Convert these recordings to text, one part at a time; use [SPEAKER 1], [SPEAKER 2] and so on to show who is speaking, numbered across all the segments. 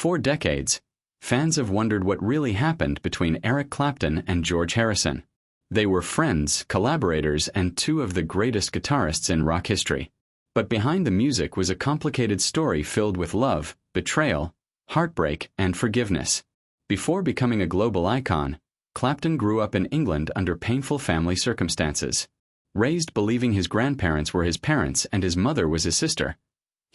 [SPEAKER 1] 4 decades, fans have wondered what really happened between Eric Clapton and George Harrison. They were friends, collaborators, and two of the greatest guitarists in rock history. But behind the music was a complicated story filled with love, betrayal, heartbreak, and forgiveness. Before becoming a global icon, Clapton grew up in England under painful family circumstances. Raised believing his grandparents were his parents and his mother was his sister,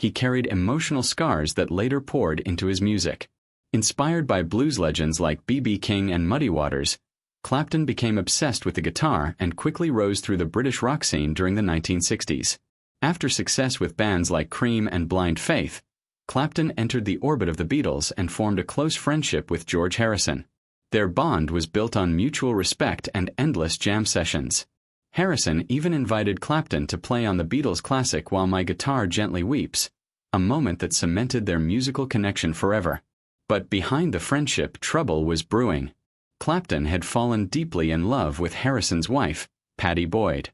[SPEAKER 1] he carried emotional scars that later poured into his music. Inspired by blues legends like B.B. King and Muddy Waters, Clapton became obsessed with the guitar and quickly rose through the British rock scene during the 1960s. After success with bands like Cream and Blind Faith, Clapton entered the orbit of the Beatles and formed a close friendship with George Harrison. Their bond was built on mutual respect and endless jam sessions. Harrison even invited Clapton to play on the Beatles' classic While My Guitar Gently Weeps, a moment that cemented their musical connection forever. But behind the friendship, trouble was brewing. Clapton had fallen deeply in love with Harrison's wife, Pattie Boyd.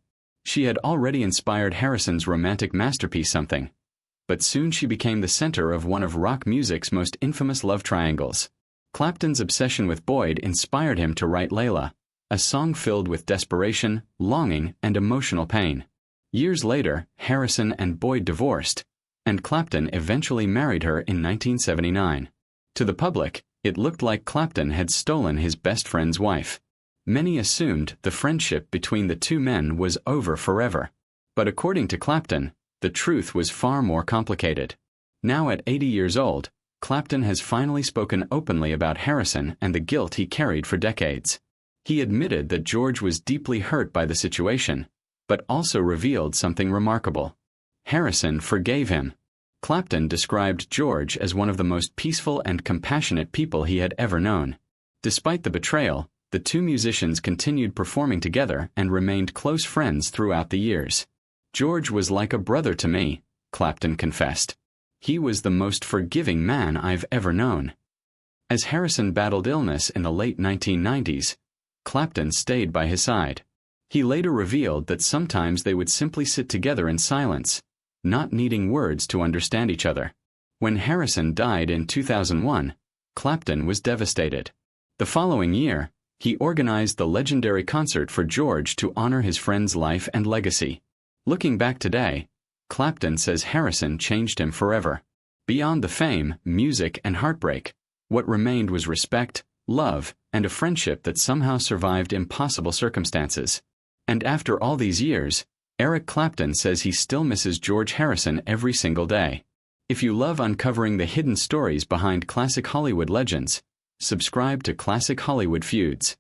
[SPEAKER 1] She had already inspired Harrison's romantic masterpiece Something. But soon she became the center of one of rock music's most infamous love triangles. Clapton's obsession with Boyd inspired him to write Layla, a song filled with desperation, longing, and emotional pain. Years later, Harrison and Boyd divorced, and Clapton eventually married her in 1979. To the public, it looked like Clapton had stolen his best friend's wife. Many assumed the friendship between the two men was over forever. But according to Clapton, the truth was far more complicated. Now at 80 years old, Clapton has finally spoken openly about Harrison and the guilt he carried for decades. He admitted that George was deeply hurt by the situation, but also revealed something remarkable. Harrison forgave him. Clapton described George as one of the most peaceful and compassionate people he had ever known. Despite the betrayal, the two musicians continued performing together and remained close friends throughout the years. George was like a brother to me, Clapton confessed. He was the most forgiving man I've ever known. As Harrison battled illness in the late 1990s, Clapton stayed by his side. He later revealed that sometimes they would simply sit together in silence, not needing words to understand each other. When Harrison died in 2001, Clapton was devastated. The following year, he organized the legendary concert for George to honor his friend's life and legacy. Looking back today, Clapton says Harrison changed him forever. Beyond the fame, music, and heartbreak, what remained was respect, love, and a friendship that somehow survived impossible circumstances. And after all these years, Eric Clapton says he still misses George Harrison every single day. If you love uncovering the hidden stories behind classic Hollywood legends, subscribe to Classic Hollywood Feuds.